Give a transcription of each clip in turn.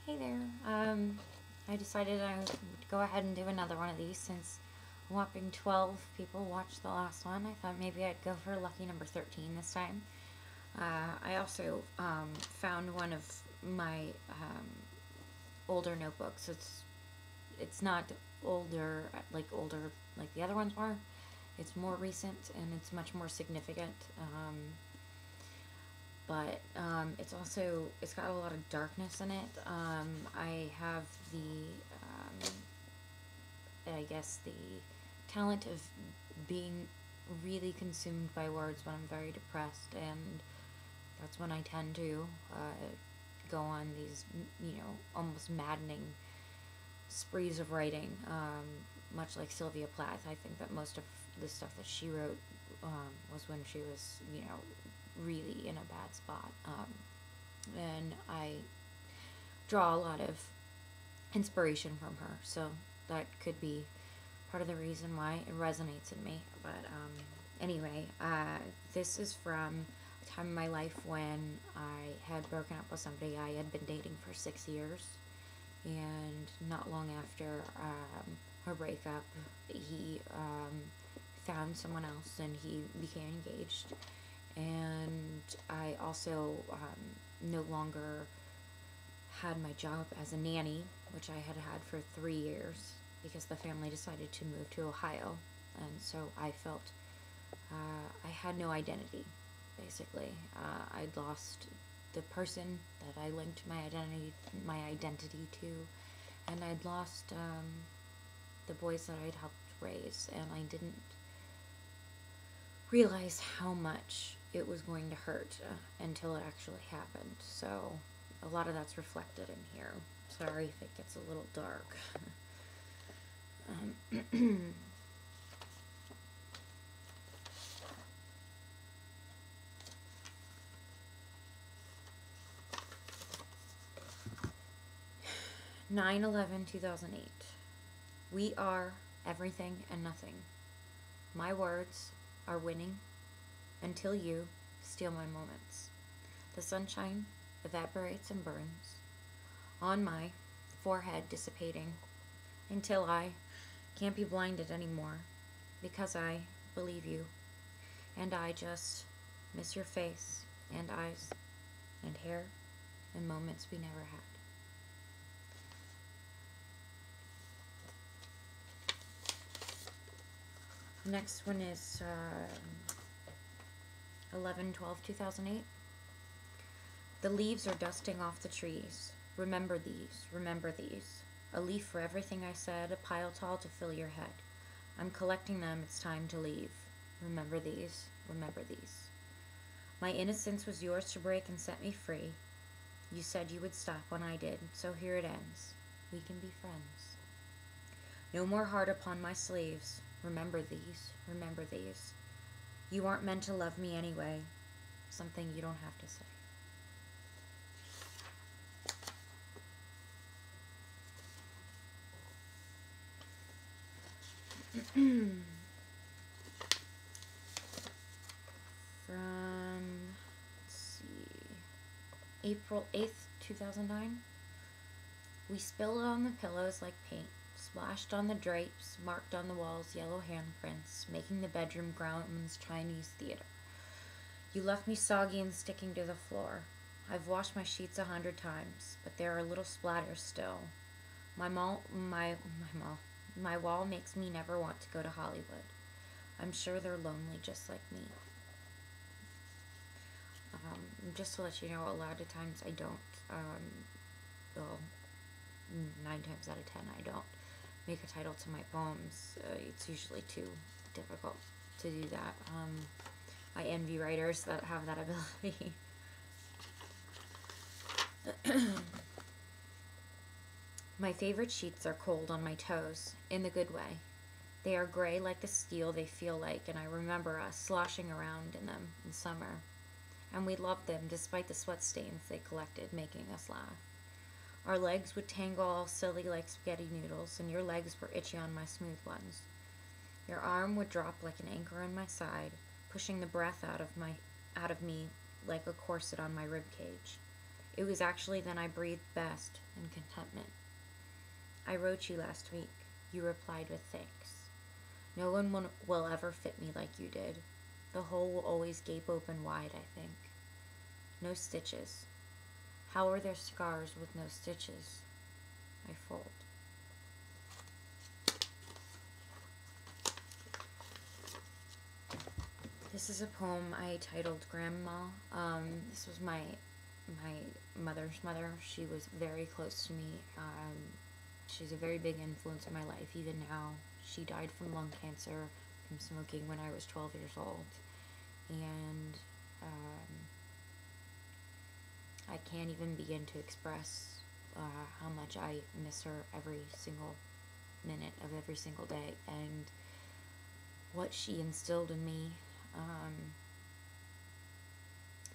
Hey there. I decided I would go ahead and do another one of these since a whopping 12 people watched the last one. I thought maybe I'd go for lucky number 13 this time. I also found one of my older notebooks. It's not older like the other ones were. It's more recent and it's much more significant. But it's got a lot of darkness in it. I have I guess the talent of being really consumed by words when I'm very depressed, and that's when I tend to go on these, almost maddening sprees of writing. Much like Sylvia Plath, I think that most of the stuff that she wrote was when she was, really in a bad spot. And I draw a lot of inspiration from her, so that could be part of the reason why it resonates in me. But anyway, this is from a time in my life when I had broken up with somebody I had been dating for 6 years, and not long after her breakup, he found someone else and he became engaged. And I also no longer had my job as a nanny, which I had had for 3 years because the family decided to move to Ohio. And so I felt I had no identity, basically. I'd lost the person that I linked my identity to, and I'd lost the boys that I'd helped raise, and I didn't realize how much it was going to hurt until it actually happened. So a lot of that's reflected in here. Sorry if it gets a little dark. 9/11/2008. We are everything and nothing. My words are winning until you steal my moments. The sunshine evaporates and burns on my forehead, dissipating until I can't be blinded anymore because I believe you, and I just miss your face and eyes and hair and moments we never had. The next one is 11/12/2008. The leaves are dusting off the trees. Remember these, remember these. A leaf for everything I said, a pile tall to fill your head. I'm collecting them, it's time to leave. Remember these, remember these. My innocence was yours to break and set me free. You said you would stop when I did, so here it ends. We can be friends. No more heart upon my sleeves. Remember these, remember these. You aren't meant to love me anyway. Something you don't have to say. From, let's see, April 8th, 2009. We spilled on the pillows like paint, splashed on the drapes, marked on the walls yellow handprints, making the bedroom Grauman's Chinese theater. You left me soggy and sticking to the floor. I've washed my sheets 100 times, but there are little splatters still. My wall makes me never want to go to Hollywood. I'm sure they're lonely just like me. Just to let you know, a lot of times I don't, well, 9 times out of 10, I don't make a title to my poems. It's usually too difficult to do that. I envy writers that have that ability. My favorite sheets are cold on my toes, in the good way. They are gray like the steel they feel like, and I remember us sloshing around in them in summer. And we loved them despite the sweat stains they collected, making us laugh. Our legs would tangle all silly like spaghetti noodles, and your legs were itchy on my smooth ones. Your arm would drop like an anchor on my side, pushing the breath out of me like a corset on my rib cage. It was actually then I breathed best in contentment. I wrote you last week. You replied with thanks. No one will ever fit me like you did. The hole will always gape open wide, I think. No stitches. How are there scars with no stitches? I fold. This is a poem I titled Grandma. This was my mother's mother. She was very close to me. She's a very big influence in my life, even now. She died from lung cancer from smoking when I was 12 years old. And I can't even begin to express how much I miss her every single minute of every single day, and what she instilled in me.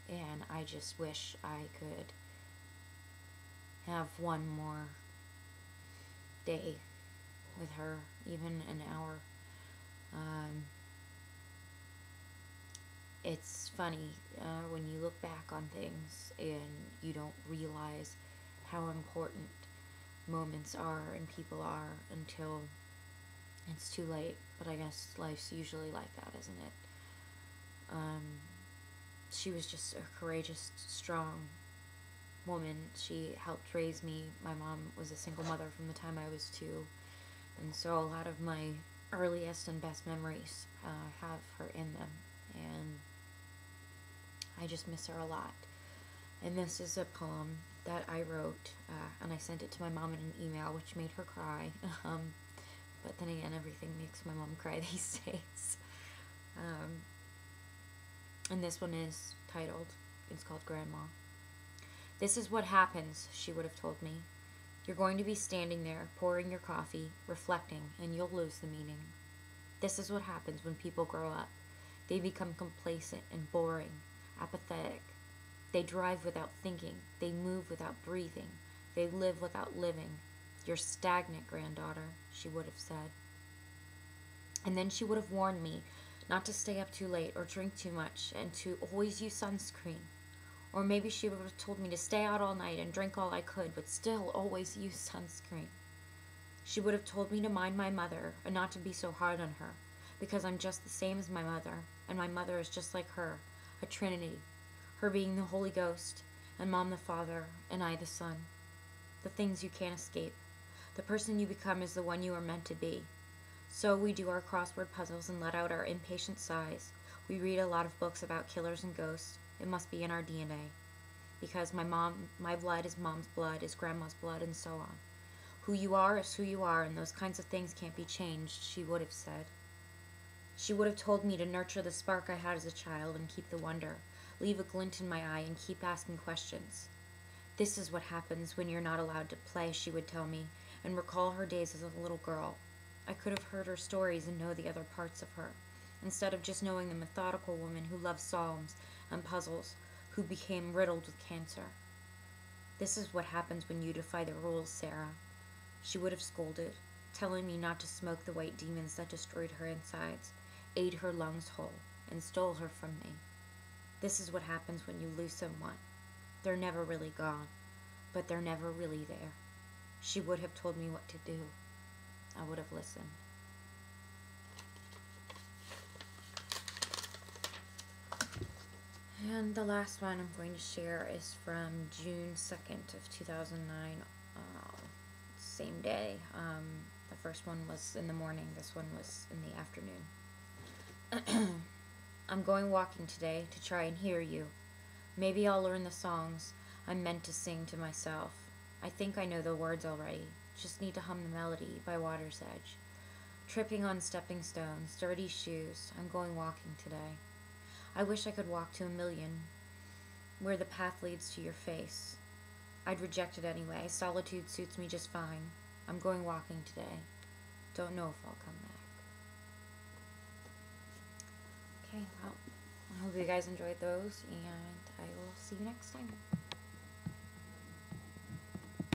And I just wish I could have one more day with her, even an hour. It's funny when you look back on things and you don't realize how important moments are and people are until it's too late. But I guess life's usually like that, isn't it? She was just a courageous, strong woman. She helped raise me. My mom was a single mother from the time I was 2. And so a lot of my earliest and best memories have her in them. And I just miss her a lot. And this is a poem that I wrote, and I sent it to my mom in an email, which made her cry. But then again, everything makes my mom cry these days. And this one is titled, it's called Grandma. This is what happens, she would have told me. You're going to be standing there, pouring your coffee, reflecting, and you'll lose the meaning. This is what happens when people grow up. They become complacent and boring, apathetic. They drive without thinking. They move without breathing. They live without living. You're stagnant, granddaughter, she would have said. And then she would have warned me not to stay up too late or drink too much and to always use sunscreen. Or maybe she would have told me to stay out all night and drink all I could, but still always use sunscreen. She would have told me to mind my mother and not to be so hard on her, because I'm just the same as my mother, and my mother is just like her, a trinity, her being the Holy Ghost, and Mom the Father, and I the Son. The things you can't escape. The person you become is the one you are meant to be. So we do our crossword puzzles and let out our impatient sighs. We read a lot of books about killers and ghosts. It must be in our DNA. Because my blood is Mom's blood, is Grandma's blood, and so on. Who you are is who you are, and those kinds of things can't be changed, she would have said. She would have told me to nurture the spark I had as a child and keep the wonder, leave a glint in my eye and keep asking questions. This is what happens when you're not allowed to play, she would tell me, and recall her days as a little girl. I could have heard her stories and know the other parts of her, instead of just knowing the methodical woman who loved psalms and puzzles, who became riddled with cancer. This is what happens when you defy the rules, Sarah, she would have scolded, telling me not to smoke the white demons that destroyed her insides, ate her lungs whole, and stole her from me. This is what happens when you lose someone. They're never really gone, but they're never really there. She would have told me what to do. I would have listened. And the last one I'm going to share is from June 2nd of 2009, same day. The first one was in the morning, this one was in the afternoon. I'm going walking today to try and hear you. Maybe I'll learn the songs I'm meant to sing to myself. I think I know the words already, just need to hum the melody by water's edge. Tripping on stepping stones, dirty shoes, I'm going walking today. I wish I could walk to 1,000,000, where the path leads to your face. I'd reject it anyway. Solitude suits me just fine. I'm going walking today. Don't know if I'll come back. Okay, well, I hope you guys enjoyed those, and I will see you next time.